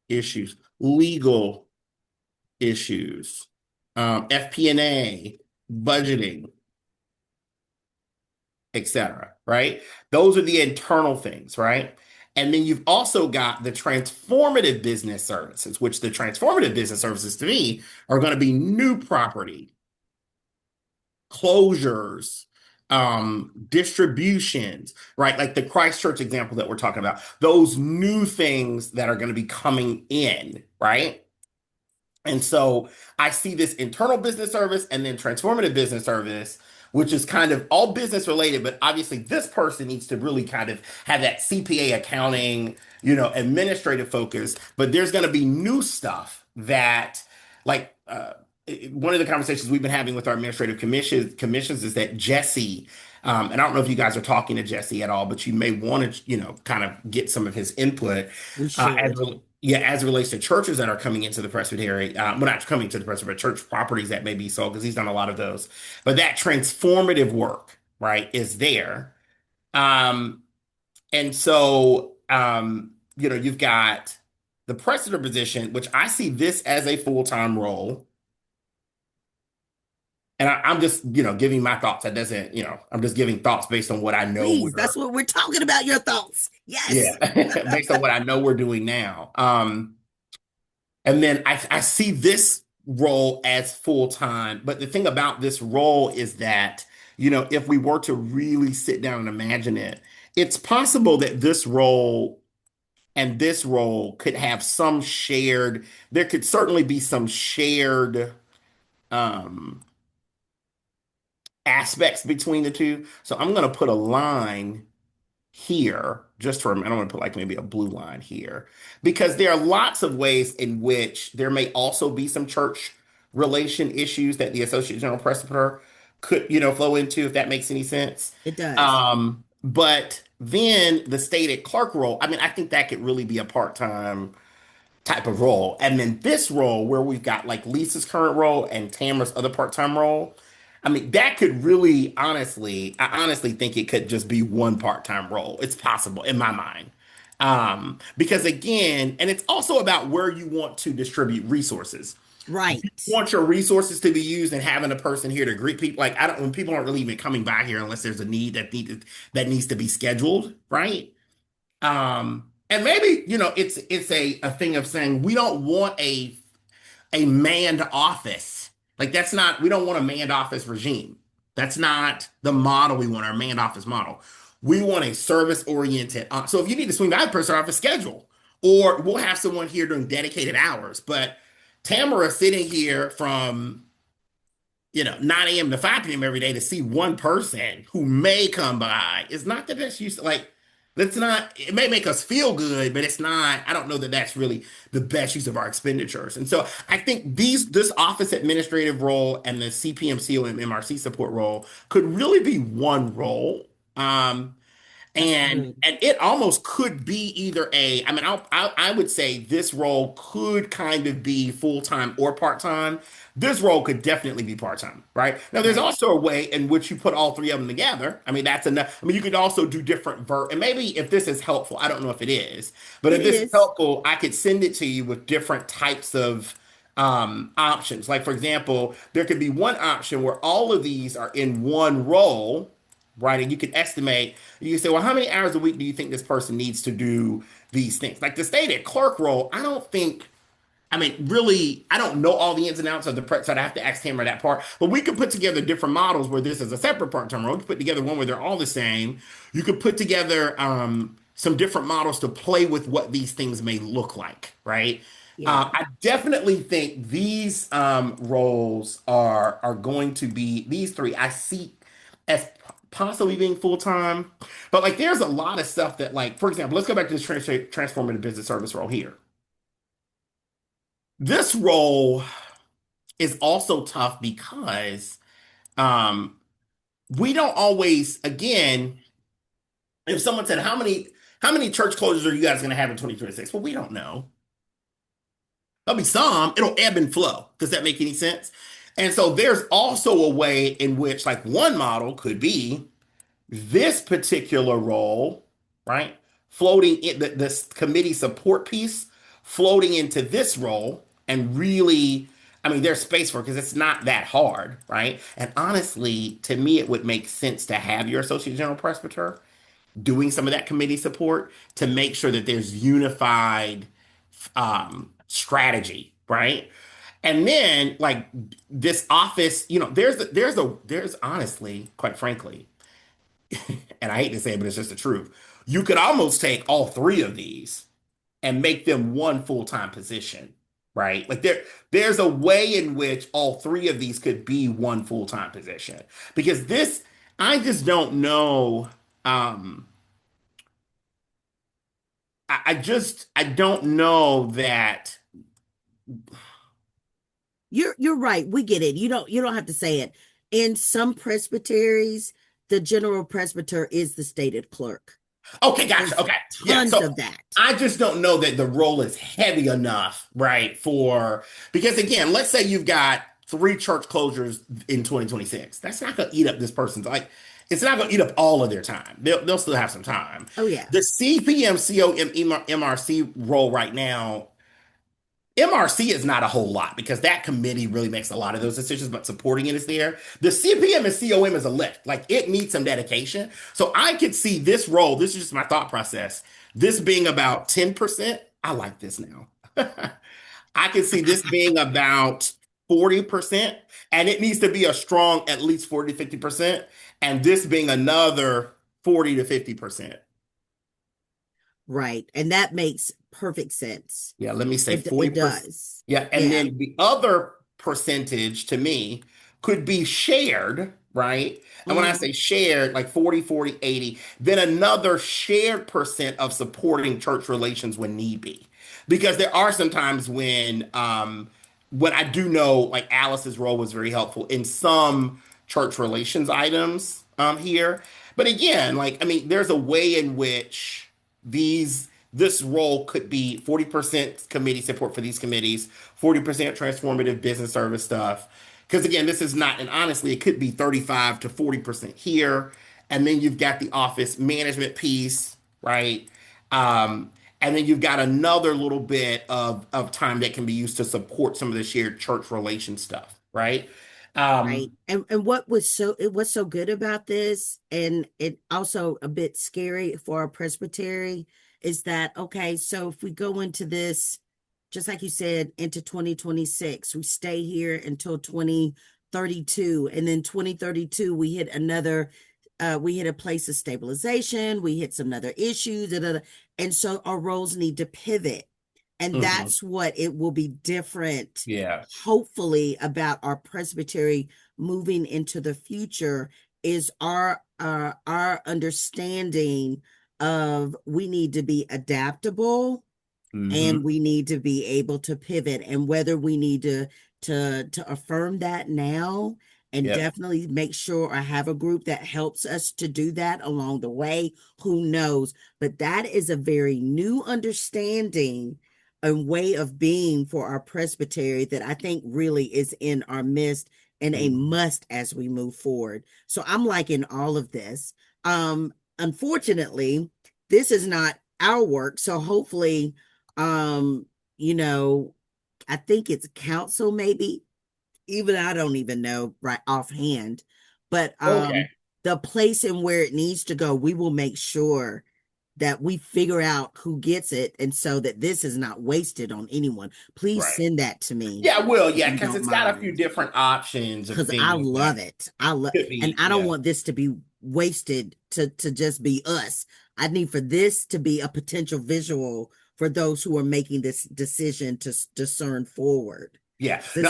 issues, legal issues, FP&A, budgeting, etc. Right? Those are the internal things, right? And then you've also got the transformative business services, which the transformative business services to me are going to be new property, closures, distributions, right? Like the Christchurch example that we're talking about, those new things that are going to be coming in, right? And so I see this internal business service and then transformative business service, which is kind of all business related, but obviously this person needs to really kind of have that CPA accounting, administrative focus. But there's going to be new stuff that, like, one of the conversations we've been having with our administrative commissions is that Jesse, and I don't know if you guys are talking to Jesse at all, but you may want to, kind of get some of his input we should. as it relates to churches that are coming into the presbytery, well, not coming to the presbytery, but church properties that may be sold, because he's done a lot of those. But that transformative work, right, is there. Um, and so, you've got the presbyter position, which I see this as a full-time role. And I'm just, giving my thoughts. That doesn't, I'm just giving thoughts based on what I know Please, we're, that's what we're talking about. Your thoughts. yeah, Yes. based on what I know we're doing now. And then I see this role as full time. But the thing about this role is that, if we were to really sit down and imagine it, it's possible that this role and this role could have there could certainly be some shared um, aspects between the two. So I'm going to put a line here, just for, I don't want to put like maybe a blue line here, because there are lots of ways in which there may also be some church relation issues that the Associate General Presbyter could, flow into, if that makes any sense. It does. But then the stated clerk role, I mean, I think that could really be a part-time type of role. And then this role, where we've got like Lisa's current role and Tamara's other part-time role, I mean, that could really I honestly think it could just be one part-time role. It's possible in my mind. Because again, and it's also about where you want to distribute resources. You Right. want your resources to be used and having a person here to greet people. Like, I don't, when people aren't really even coming by here unless there's a need that needs to be scheduled, right? And maybe, it's a thing of saying we don't want a manned office. Like, that's not, we don't want a manned office regime. That's not the model we want, our manned office model. We want a service oriented. So if you need to swing by the person off a schedule, or we'll have someone here during dedicated hours. But Tamara sitting here from 9 a.m. to 5 p.m. every day to see one person who may come by is not the best use. Like, that's not, it may make us feel good, but it's not, I don't know that that's really the best use of our expenditures. And so I think this office administrative role and the CPMCO and MRC support role could really be one role. That's And good. it almost could be either a, I mean, I would say this role could kind of be full-time or part-time. This role could definitely be part-time, right? Now, there's Right. also a way in which you put all three of them together. I mean, that's enough. I mean, you could also do different and maybe if this is helpful, I don't know if it is, but if It this is is. helpful, I could send it to you with different types of options. Like, for example, there could be one option where all of these are in one role, right? And you can estimate, you can say, well, how many hours a week do you think this person needs to do these things? Like the stated clerk role, I don't think, I mean, really, I don't know all the ins and outs of the prep, so I'd have to ask Tamara that part. But we could put together different models where this is a separate part-time role. You could put together one where they're all the same. You could put together some different models to play with what these things may look like, right? Yeah. I definitely think these roles are going to be these three. I see as possibly being full-time, but like there's a lot of stuff that, like, for example, let's go back to this transformative business service role here. This role is also tough because um, we don't always, again, if someone said, how many church closures are you guys going to have in 2026? Well, we don't know. There'll be some, it'll ebb and flow. Does that make any sense? And so there's also a way in which, like, one model could be this particular role, right? Floating in this committee support piece, floating into this role, and really, I mean, there's space for it because it's not that hard, right? And honestly, to me, it would make sense to have your associate general presbyter doing some of that committee support to make sure that there's unified strategy, right? And then, like, this office, there's honestly, quite frankly, and I hate to say it, but it's just the truth. You could almost take all three of these and make them one full-time position, right? Like there's a way in which all three of these could be one full-time position. Because this, I just don't know. Um, I don't know that. You're right. We get it. You don't have to say it. In some presbyteries, the general presbyter is the stated clerk. Okay, gotcha. There's Okay. Yeah. tons So of that. I just don't know that the role is heavy enough, right? Because again, let's say you've got three church closures in 2026. That's not going to eat up this person's, like, it's not going to eat up all of their time. They'll still have some time. Oh yeah. The CPM, COM, MRC role right now, MRC is not a whole lot because that committee really makes a lot of those decisions, but supporting it is there. The CPM and COM is a lift. Like, it needs some dedication. So I could see this role, this is just my thought process, this being about 10%. I like this now. I could see this being about 40%, and it needs to be a strong at least 40 to 50%, and this being another 40 to 50%. Right. And that makes perfect sense. Yeah, let me say It 40%. does. Yeah, and Yeah. then the other percentage to me could be shared, right? And when I Hmm. say shared, like 40, 40, 80, then another shared percent of supporting church relations when need be. Because there are some times when I do know, like, Alice's role was very helpful in some church relations items here. But again, like, I mean, there's a way in which this role could be 40% committee support for these committees, 40% transformative business service stuff. Because again, this is not, and honestly, it could be 35 to 40% here. And then you've got the office management piece, right? Um, and then you've got another little bit of time that can be used to support some of the shared church relation stuff, right? Right. And what's so good about this, and it also a bit scary for a presbytery, is that okay, so if we go into this, just like you said, into 2026, we stay here until 2032, and then 2032 we hit a place of stabilization, we hit some other issues, da, da, da. And so our roles need to pivot. And Mhm. that's what it will be different, Yeah. hopefully, about our presbytery moving into the future is our understanding of we need to be adaptable Hmm. and we need to be able to pivot, and whether we need to affirm that now and Yep. definitely make sure I have a group that helps us to do that along the way. Who knows? But that is a very new understanding and way of being for our presbytery that I think really is in our midst and a Mhm. must as we move forward. So I'm liking all of this. Unfortunately, this is not our work. So hopefully, um, you know, I think it's council maybe. Even I don't even know right offhand. But Okay. the place and where it needs to go, we will make sure that we figure out who gets it and so that this is not wasted on anyone. Please Right. send that to me Yeah, I will. if Yeah, you because don't it's got a few mind. different options of Because I things that love it. I love, could and be. I don't Yeah. want this to be wasted to just be us. I need for this to be a potential visual for those who are making this decision to discern forward. Yeah. No, This is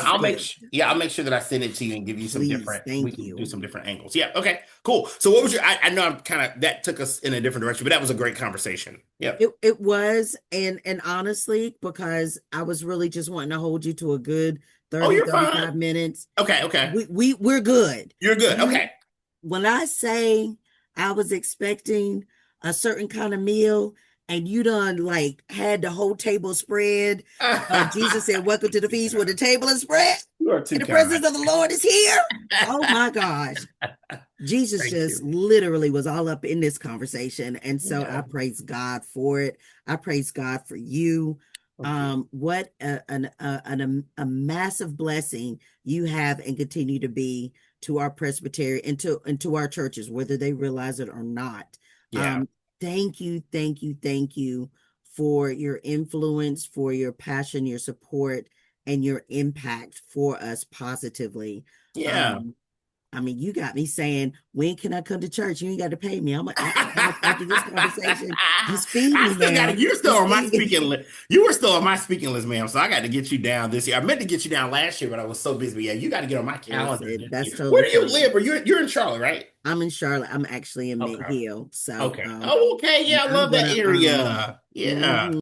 good. I'll make sure that I send it to you and give you some Please, different, we thank can do you. some different angles. Yeah. Okay. Cool. So what was your, I know I'm kind of, that took us in a different direction, but that was a great conversation. Yep. It was, and honestly, because I was really just wanting to hold you to a good Oh, 30, you're fine. 35 minutes. Okay. Okay. We're good. You're good. You Okay. When I say I was expecting a certain kind of meal and you done like had the whole table spread, Jesus said, "Welcome to the feast where the table is spread You are too and the kind. presence of the Lord is here." Oh my gosh. Jesus Thank just you. literally was all up in this conversation. And so Yeah. I praise God for it. I praise God for you. Thank you. What a massive blessing you have and continue to be to our presbytery and to our churches, whether they realize it or not. Yeah. Thank you, thank you, thank you for your influence, for your passion, your support, and your impact for us positively. Yeah. Um, I mean, you got me saying, when can I come to church? You ain't got to pay me. After this conversation, just feed I me still got to, now. you're still Just on my feed speaking me. list. You were still on my speaking list, ma'am. So I got to get you down this year. I meant to get you down last year, but I was so busy. But yeah, you got to get on my calendar Listen, this that's year. Where totally do you fine. live? Or you're in Charlotte, right? I'm in Charlotte. I'm actually in Mint Okay. Hill. So Okay. Oh, okay. Yeah, I I'm love that gonna area. Yeah. mhm.